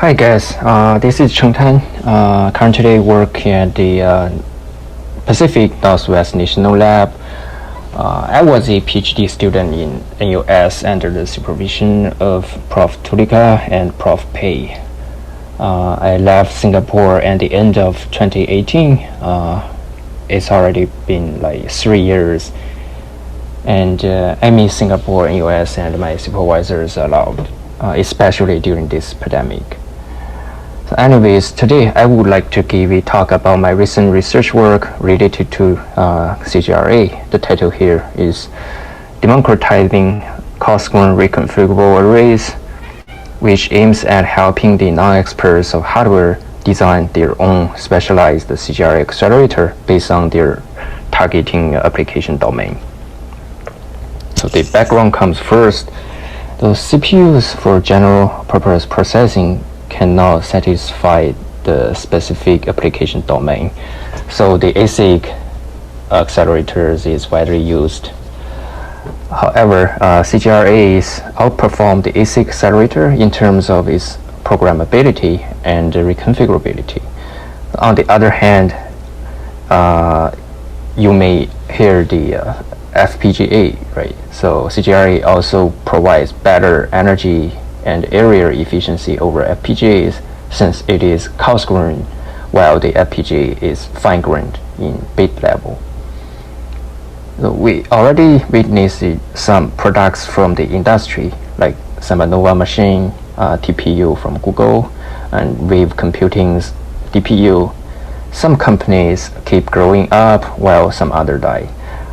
Hi guys, this is Cheng. Currently work at the Pacific Northwest National Lab. I was a PhD student in NUS under the supervision of Prof. Tulika and Prof. Pei. I left Singapore at the end of 2018. It's already been like 3 years. And I miss Singapore, NUS, and my supervisors a lot, especially during this pandemic. So anyways, today I would like to give a talk about my recent research work related to CGRA. The title here is Democratizing Coarse-grained Reconfigurable Arrays, which aims at helping the non-experts of hardware design their own specialized CGRA accelerator based on their targeting application domain. So the background comes first. The CPUs for general purpose processing cannot satisfy the specific application domain. So the ASIC accelerators is widely used. However, CGRAs outperform the ASIC accelerator in terms of its programmability and reconfigurability. On the other hand, you may hear the FPGA, right? So CGRA also provides better energy and area efficiency over FPGAs since it is coarse-grained, while the FPGA is fine-grained in bit level. So we already witnessed some products from the industry, like Samanova machine, TPU from Google, and Wave Computing's DPU. Some companies keep growing up while some other die.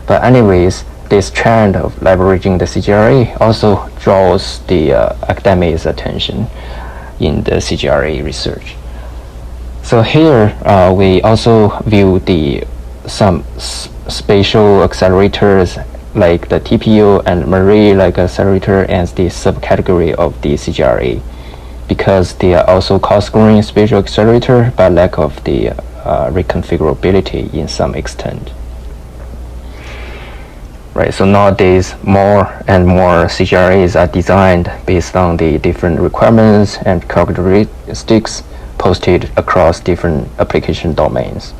But anyways, this trend of leveraging the CGRA also draws the academics' attention in the CGRA research. So here we also view some spatial accelerators like the TPU and Marie-like accelerator as the subcategory of the CGRA, because they are also coarse-grained spatial accelerator but lack of the reconfigurability in some extent. Right, so nowadays more and more CGRAs are designed based on the different requirements and characteristics posted across different application domains.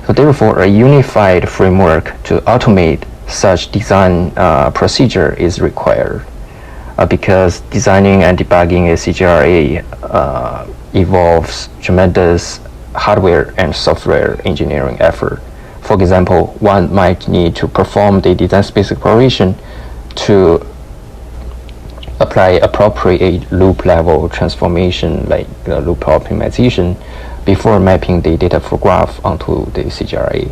So therefore, a unified framework to automate such design procedure is required, because designing and debugging a CGRA involves tremendous hardware and software engineering effort. For example, one might need to perform the design space exploration to apply appropriate loop level transformation, like loop optimization, before mapping the data flow graph onto the CGRA,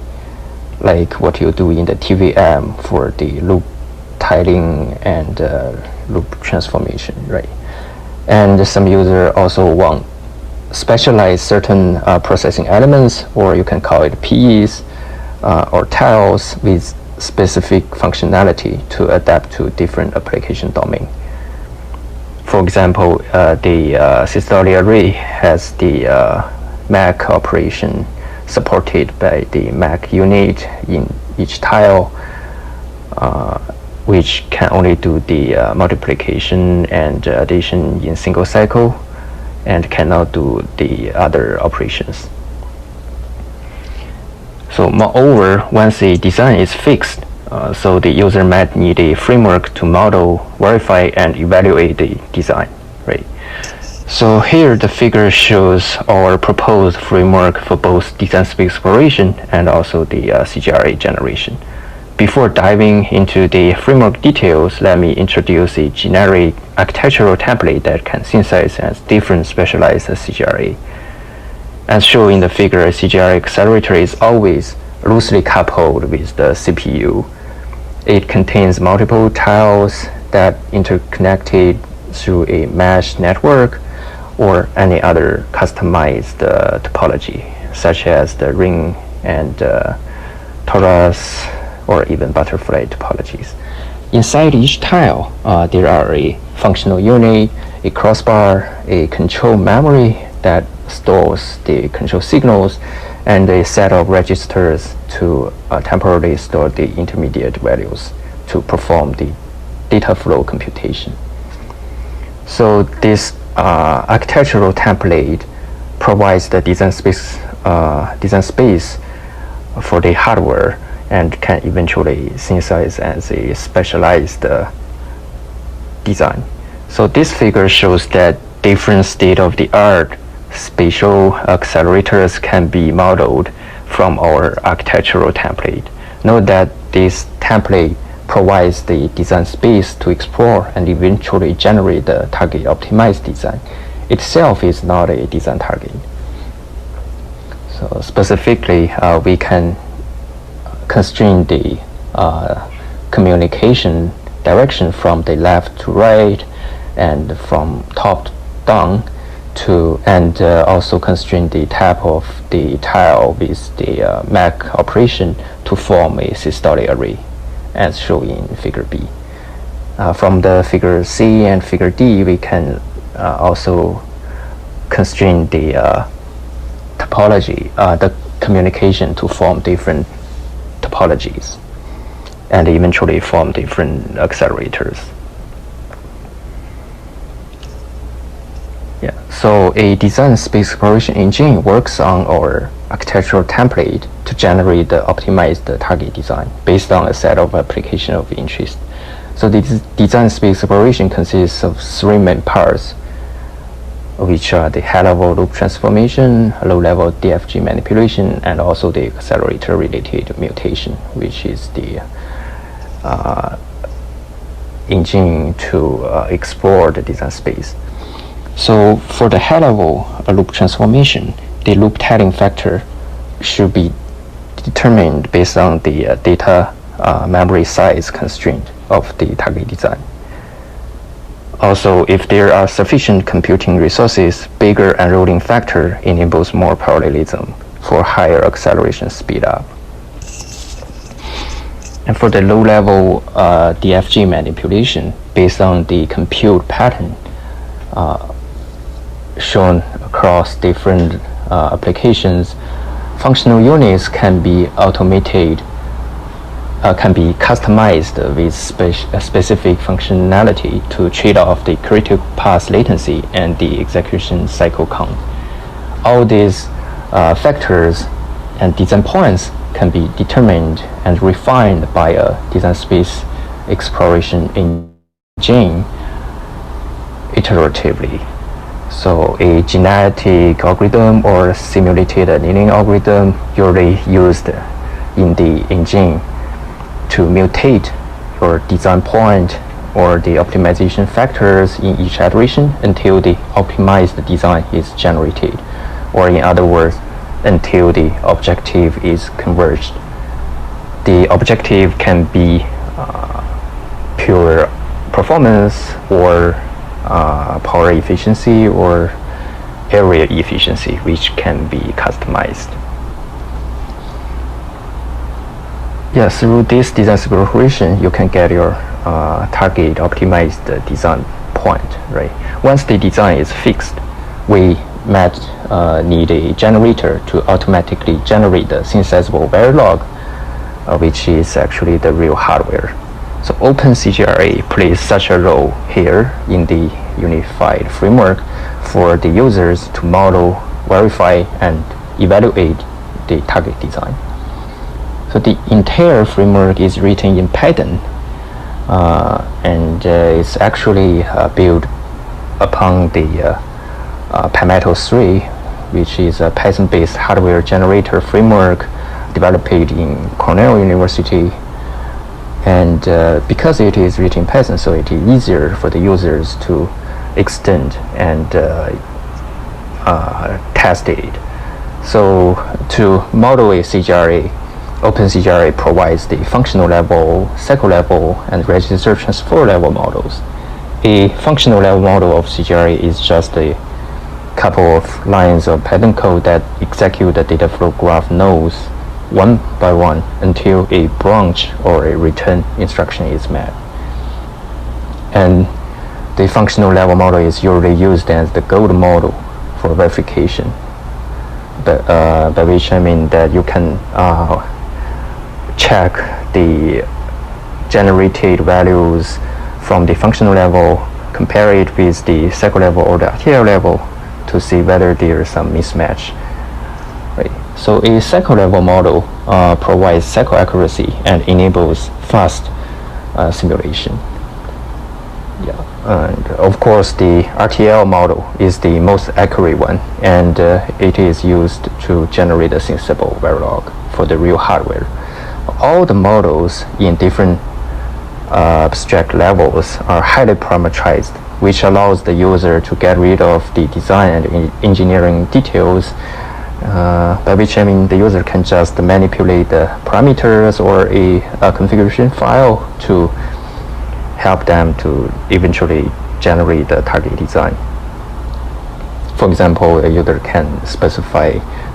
like what you do in the TVM for the loop tiling and loop transformation, right? And some users also want specialize certain processing elements, or you can call it PEs, or tiles with specific functionality to adapt to different application domain. For example, the systolic array has the MAC operation supported by the MAC unit in each tile, which can only do the multiplication and addition in single cycle and cannot do the other operations. So moreover, once the design is fixed, so the user might need a framework to model, verify, and evaluate the design, right? So here the figure shows our proposed framework for both design space exploration and also the CGRA generation. Before diving into the framework details, let me introduce a generic architectural template that can synthesize as different specialized CGRA. As shown in the figure, a CGRA accelerator is always loosely coupled with the CPU. It contains multiple tiles that interconnected through a mesh network or any other customized topology, such as the ring and torus or even butterfly topologies. Inside each tile, there are a functional unit, a crossbar, a control memory that stores the control signals, and a set of registers to temporarily store the intermediate values to perform the data flow computation. So this architectural template provides the design space for the hardware and can eventually synthesize as a specialized design. So this figure shows that different state-of-the-art spatial accelerators can be modeled from our architectural template. Note that this template provides the design space to explore and eventually generate the target optimized design. Itself is not a design target. So specifically, we can constrain the communication direction from the left to right and from top down to, and also constrain the type of the tile with the MAC operation to form a systolic array, as shown in figure B. From the figure C and figure D, we can also constrain the topology, the communication to form different topologies and eventually form different accelerators. Yeah, so a design space exploration engine works on our architectural template to generate the optimized target design based on a set of application of interest. So this design space exploration consists of three main parts, which are the high-level loop transformation, low-level DFG manipulation, and also the accelerator-related mutation, which is the engine to explore the design space. So for the high-level loop transformation, the loop tiling factor should be determined based on the data memory size constraint of the target design. Also, if there are sufficient computing resources, bigger unrolling factor enables more parallelism for higher acceleration speed up. And for the low-level DFG manipulation, based on the compute pattern shown across different applications, functional units can be automated, can be customized with specific functionality to trade off the critical path latency and the execution cycle count. All these factors and design points can be determined and refined by a design space exploration engine iteratively. So a genetic algorithm or simulated annealing algorithm usually used in the engine to mutate your design point or the optimization factors in each iteration until the optimized design is generated, or in other words, until the objective is converged. The objective can be pure performance or power efficiency or area efficiency, which can be customized. Yes, through this design exploration, you can get your target optimized design point, right? Once the design is fixed, we might need a generator to automatically generate the synthesizable Verilog, which is actually the real hardware. So OpenCGRA plays such a role here in the unified framework for the users to model, verify, and evaluate the target design. So the entire framework is written in Python, and it's actually built upon the Palmetto 3, which is a Python-based hardware generator framework developed in Cornell University. And because it is written in Python, so it is easier for the users to extend and test it. So to model a CGRA, OpenCGRA provides the functional level, cycle level, and register transfer level models. A functional level model of CGRA is just a couple of lines of Python code that execute the data flow graph nodes one by one until a branch or a return instruction is met. And the functional level model is usually used as the gold model for verification, by which I mean that you can check the generated values from the functional level compare it with the cycle level or the RTL level to see whether there is some mismatch. Right. So a cycle level model provides cycle accuracy and enables fast simulation. Yeah, and of course the RTL model is the most accurate one, and it is used to generate a sensible Verilog for the real hardware. All the models in different abstract levels are highly parameterized, which allows the user to get rid of the design and engineering details, by which I mean the user can just manipulate the parameters or a configuration file to help them to eventually generate the target design. For example, a user can specify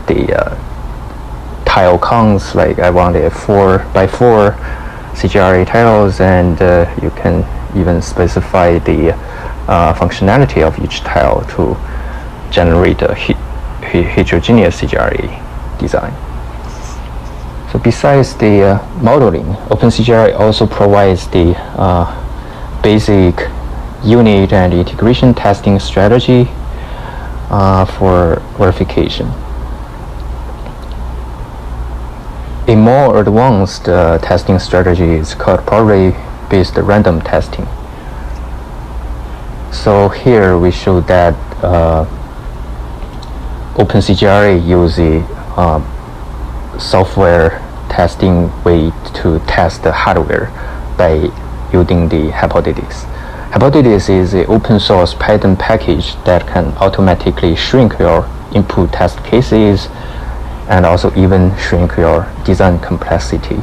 the tile counts, like I want a 4x4 CGRA tiles, and you can even specify the functionality of each tile to generate a heterogeneous CGRA design. So besides the modeling, OpenCGRA also provides the basic unit and integration testing strategy for verification. A more advanced testing strategy is called probability-based random testing. So here we show that OpenCGRA uses a software testing way to test the hardware by using the hypothesis. Hypothesis is an open source Python package that can automatically shrink your input test cases and also even shrink your design complexity.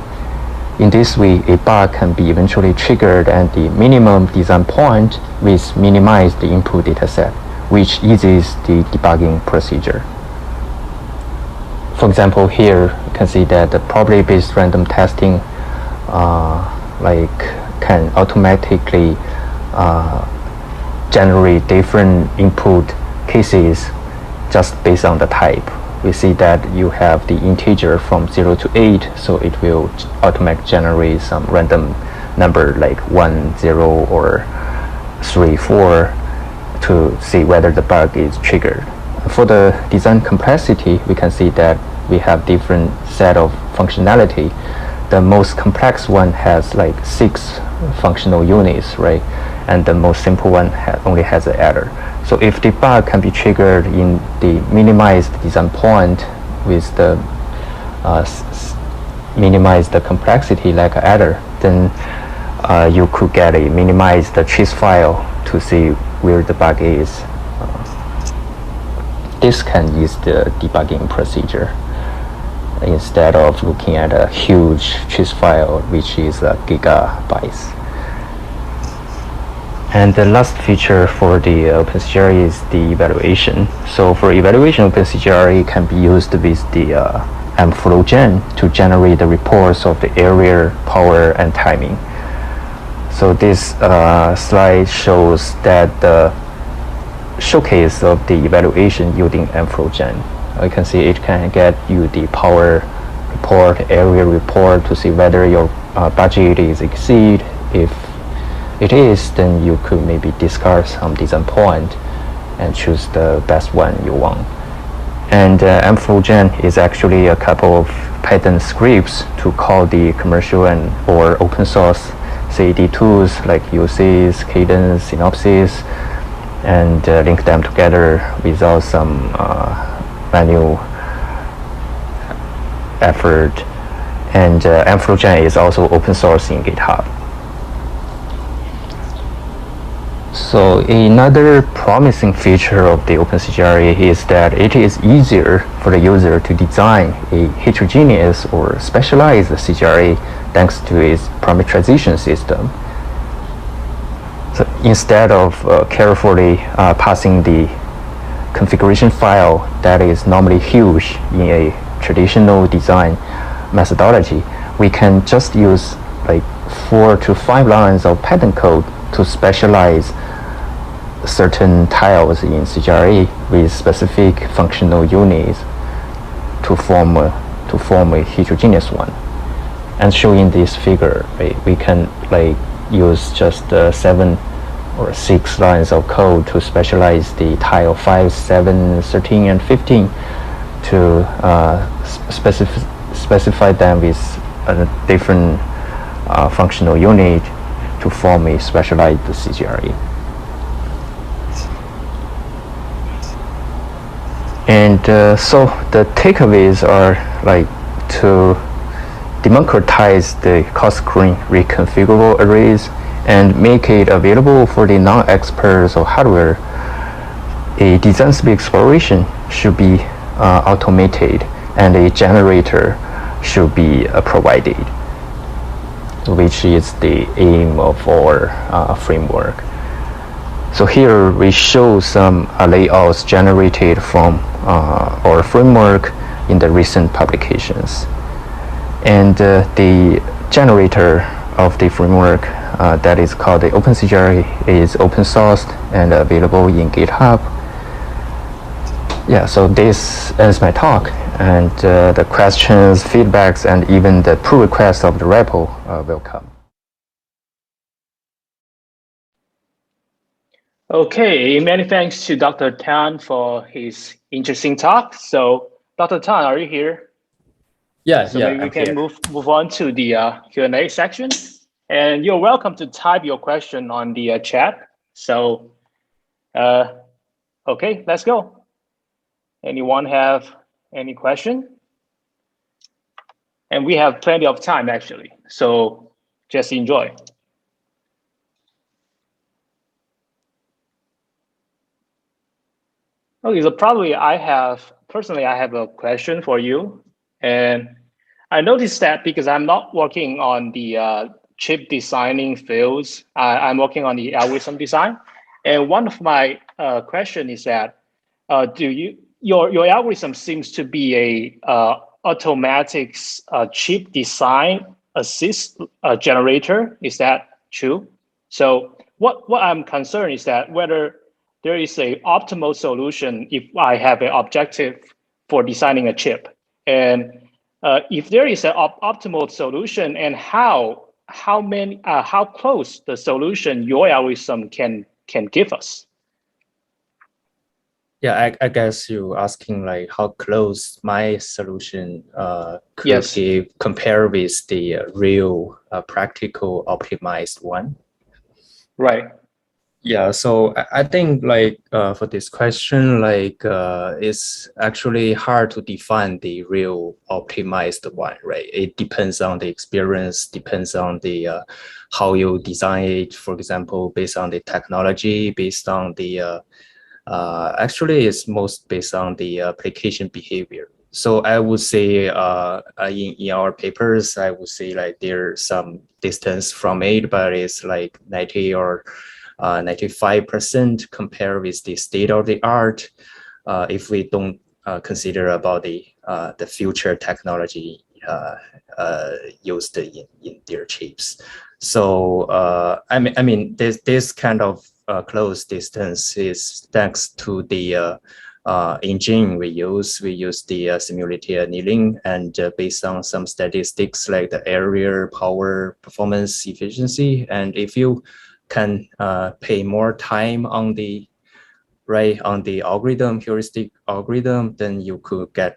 In this way, a bug can be eventually triggered at the minimum design point with minimized input dataset, which eases the debugging procedure. For example, here you can see that the probability-based random testing can automatically generate different input cases just based on the type. We see that you have the integer from 0 to 8, so it will automatically generate some random number like 1, 0, or 3, 4 to see whether the bug is triggered. For the design complexity, we can see that we have different set of functionality. The most complex one has like 6 functional units, right? And the most simple one only has an adder. So if the bug can be triggered in the minimized design point with the minimize the complexity like an adder, then you could get a minimized trace file to see where the bug is. This can ease the debugging procedure instead of looking at a huge trace file which is gigabytes. And the last feature for the OpenCGRA is the evaluation. So for evaluation, OpenCGRA can be used with the mFlowGen to generate the reports of the area, power, and timing. So this slide shows that the showcase of the evaluation using mFlowGen. You can see it can get you the power report, area report to see whether your budget is exceed. If it is, then you could maybe discard some design point and choose the best one you want. And mFlowGen is actually a couple of Python scripts to call the commercial and or open source CAD tools like USys, Cadence, Synopsys, and link them together without some manual effort. And mFlowGen is also open source in GitHub. So another promising feature of the OpenCGRA is that it is easier for the user to design a heterogeneous or specialized CGRA thanks to its parameterization system. So instead of carefully passing the configuration file that is normally huge in a traditional design methodology, we can just use like 4 to 5 lines of Python code to specialize certain tiles in CGRA with specific functional units to form a heterogeneous one. And showing this figure, right, we can like use just 7 or 6 lines of code to specialize the tile 5, 7, 13, and 15 to specify them with a different functional unit to form a specialized CGRA. And so the takeaways are like to democratize the coarse-grained reconfigurable arrays and make it available for the non-experts of hardware. A design speed exploration should be automated, and a generator should be provided, which is the aim of our framework. So here we show some layouts generated from our framework in the recent publications. And the generator of the framework that is called the OpenCGRA is open sourced and available in GitHub. Yeah, so this ends my talk, and the questions, feedbacks, and even the pull requests of the repo will come. Okay, many thanks to Dr. Tan for his interesting talk. So, Dr. Tan, are you here? Yeah, so yeah, maybe we I'm can here. move on to the Q&A section. And you're welcome to type your question on the chat. So, okay, let's go. Anyone have any question? And we have plenty of time, actually. So just enjoy. Okay, so probably I have a question for you. And I noticed that because I'm not working on the chip designing fields, I'm working on the algorithm design. And one of my question is that, your algorithm seems to be a automatic chip design assist generator. Is that true? So what I'm concerned is that whether there is a optimal solution if I have an objective for designing a chip, and if there is an optimal solution, and how close the solution your algorithm can give us. Yeah, I guess you're asking like how close my solution could Yes. compare with the real practical optimized one. Right. Yeah, so I think like for this question, like it's actually hard to define the real optimized one, right? It depends on the experience, depends on the how you design it, for example, based on the technology, based on the actually it's most based on the application behavior. So I would say in our papers, I would say like there's some distance from it, but it's like 90 or 95% compared with the state of the art. If we don't consider about the future technology used in their chips. So I mean this kind of close distance is thanks to the engine we use. We use the simulated annealing, and based on some statistics like the area, power, performance, efficiency, and if you can pay more time on the algorithm, heuristic algorithm, then you could get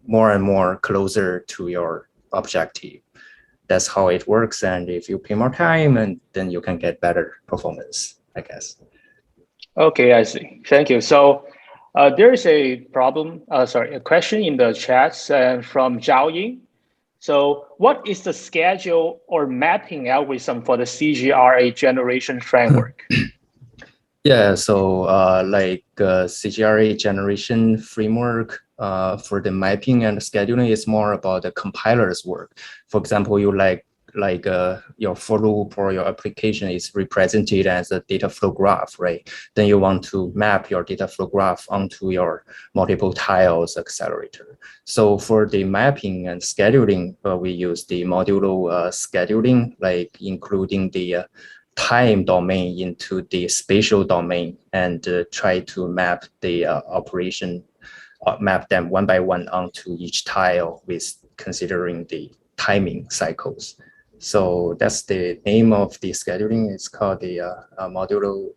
more and more closer to your objective. That's how it works. And if you pay more time, and then you can get better performance, I guess. Okay, I see. Thank you. So there is a question in the chat from Zhao Ying. So what is the schedule or mapping algorithm for the CGRA generation framework? Yeah, so like CGRA generation framework for the mapping and scheduling is more about the compiler's work. For example, you like your for loop or your application is represented as a data flow graph, right? Then you want to map your data flow graph onto your multiple tiles accelerator. So for the mapping and scheduling, we use the modulo scheduling, like including the time domain into the spatial domain, and try to map the operation, map them one by one onto each tile with considering the timing cycles. So that's the name of the scheduling. It's called the modular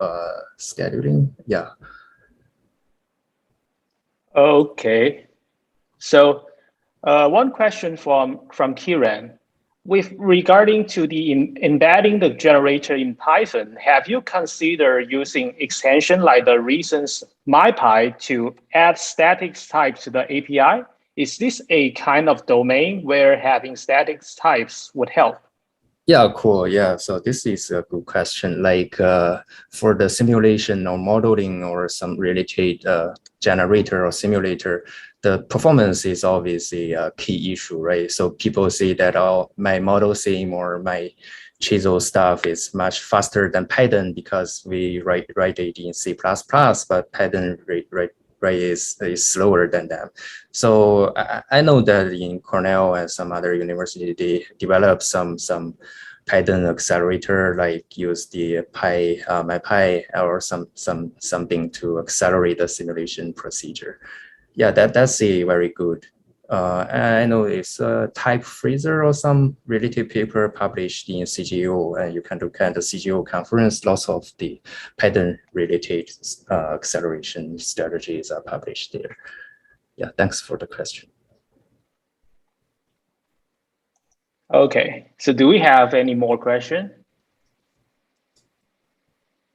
scheduling. Yeah. Okay. So one question from Kiran. With regarding to the embedding the generator in Python, have you considered using extension like the recent MyPy to add static types to the API? Is this a kind of domain where having static types would help? Yeah, cool. Yeah, so this is a good question. Like for the simulation or modeling or some related generator or simulator, the performance is obviously a key issue, right? So people say that, oh, my model sim or my chisel stuff is much faster than Python because we write it in C++, but Python is slower than them. So I know that in Cornell and some other university, they develop some Python accelerator, like use the MyPy or something to accelerate the simulation procedure. Yeah, that's a very good. I know it's a type freezer or some related paper published in CGO, and you can look at the CGO conference. Lots of the Python related acceleration strategies are published there. Yeah, thanks for the question. Okay, so do we have any more questions?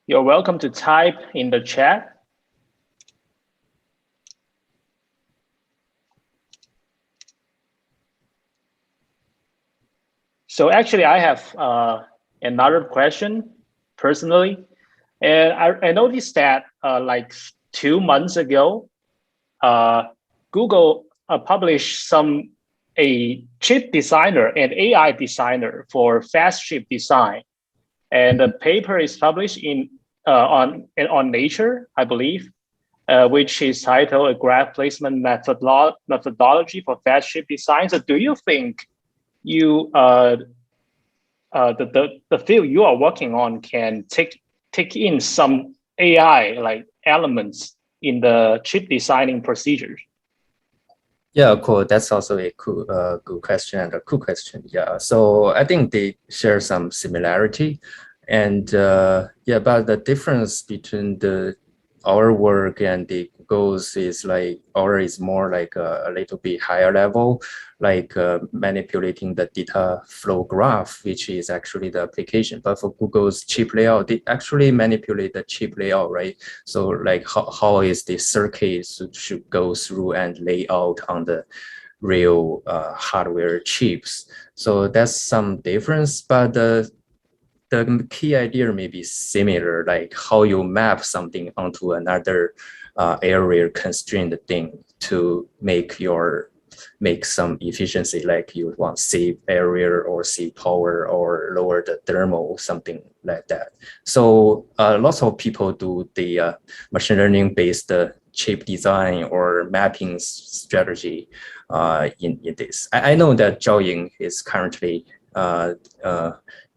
You're welcome to type in the chat. So actually, I have another question personally, and I noticed that like 2 months ago, Google published a chip designer and AI designer for fast chip design, and the paper is published on Nature, I believe, which is titled "A Graph Placement Methodology for Fast Chip Design." So, do you think you the field you are working on can take in some AI like elements in the chip designing procedures? Yeah, cool. That's also a cool, good question and a cool question. Yeah, so I think they share some similarity, and yeah, but the difference between our work and the goals is like our is more like a little bit higher level, like manipulating the data flow graph, which is actually the application. But for Google's chip layout, they actually manipulate the chip layout, right? So like how is the circuit should go through and lay out on the real hardware chips. So that's some difference, but the key idea may be similar, like how you map something onto another area constrained thing to make some efficiency, like you want save area or save power or lower the thermal, something like that. So lots of people do the machine learning based chip design or mapping strategy in this. I know that Zhao Ying is currently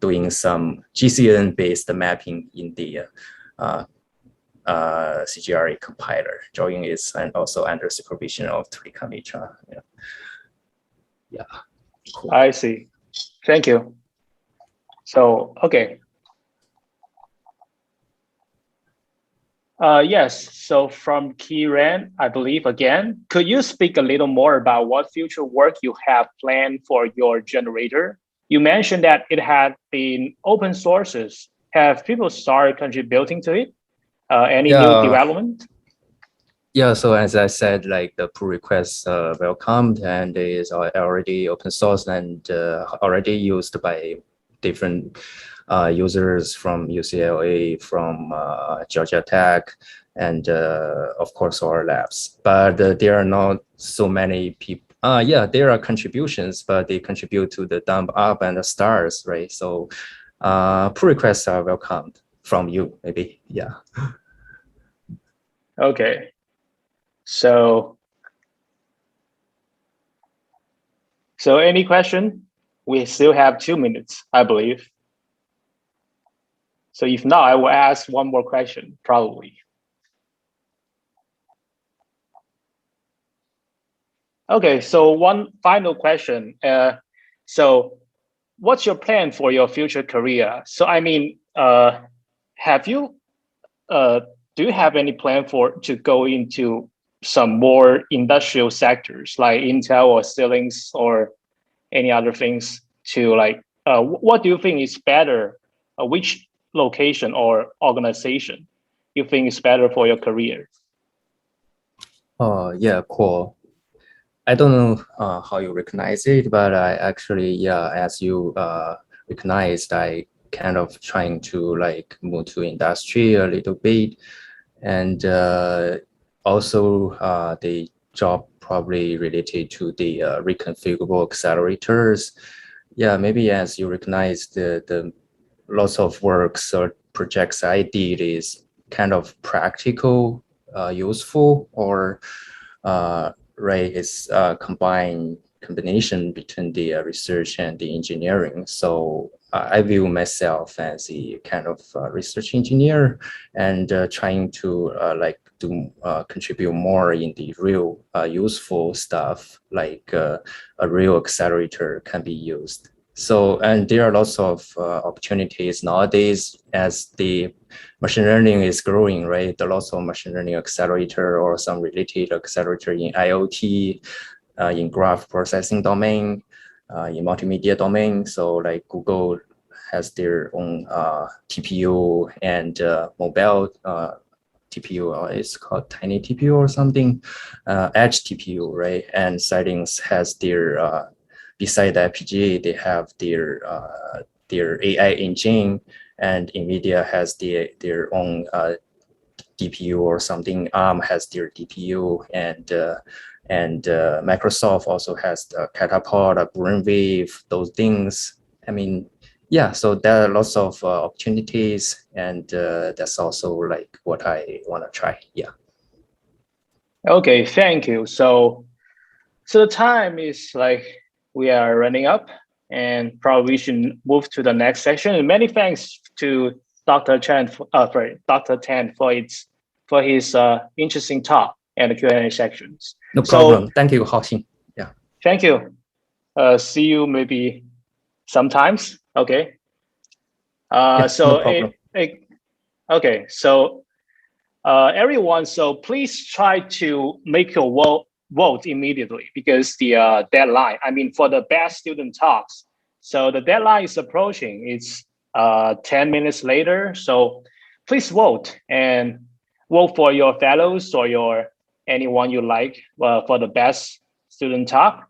doing some GCN-based mapping in the CGRA compiler. Zhao Ying is also under supervision of Reconfigurable. Yeah. Cool. I see. Thank you. So, okay. Yes, so from Kiran, I believe again, could you speak a little more about what future work you have planned for your generator? You mentioned that it had been open sources. Have people started contributing to it? Any new development? Yeah, so as I said, like the pull request welcomed and is already open source and already used by different users from UCLA, from Georgia Tech, and of course our labs. But there are not so many people. Yeah, there are contributions, but they contribute to the dump up and the stars, right? So pull requests are welcomed from you, maybe. Yeah. Okay. So any question? We still have 2 minutes, I believe. So if not, I will ask one more question, probably. Okay, so one final question. So what's your plan for your future career? So I mean, have you do you have any plan to go into some more industrial sectors like Intel or Xilinx or any other things to like, what do you think is better? Which location or organization you think is better for your career? Oh, yeah, cool. I don't know how you recognize it, but I actually, yeah, as you recognized, I kind of trying to like move to industry a little bit. And also the job probably related to the reconfigurable accelerators. Yeah, maybe as you recognize the lots of works or projects I did is kind of practical, useful, or right, it's a combination between the research and the engineering. So I view myself as a kind of research engineer and trying to like do contribute more in the real useful stuff, like a real accelerator can be used. So, and there are lots of opportunities nowadays as the machine learning is growing, right? There are lots of machine learning accelerator or some related accelerator in IoT, in graph processing domain, in multimedia domain. So like Google has their own TPU and mobile TPU, it's called tiny TPU or something, edge TPU, right? And Xilinx has their beside the FPGA, they have their AI engine, and NVIDIA has their own DPU or something. ARM has their DPU, and Microsoft also has the Catapult, Brainwave, those things. I mean, yeah. So there are lots of opportunities, and that's also like what I want to try. Yeah. Okay, thank you. So the time is like we are running up, and probably we should move to the next section. And many thanks to Dr. Chen, Dr. Tan for his interesting talk and the Q&A sections. No problem. Thank you, Haoxing. Yeah. Thank you. See you maybe sometimes. Okay. Yeah, no problem. Okay. So everyone, so please try to make your vote immediately because the deadline, I mean, for the best student talks. So the deadline is approaching. It's 10 minutes later. So please vote and vote for your fellows or anyone you like for the best student talk.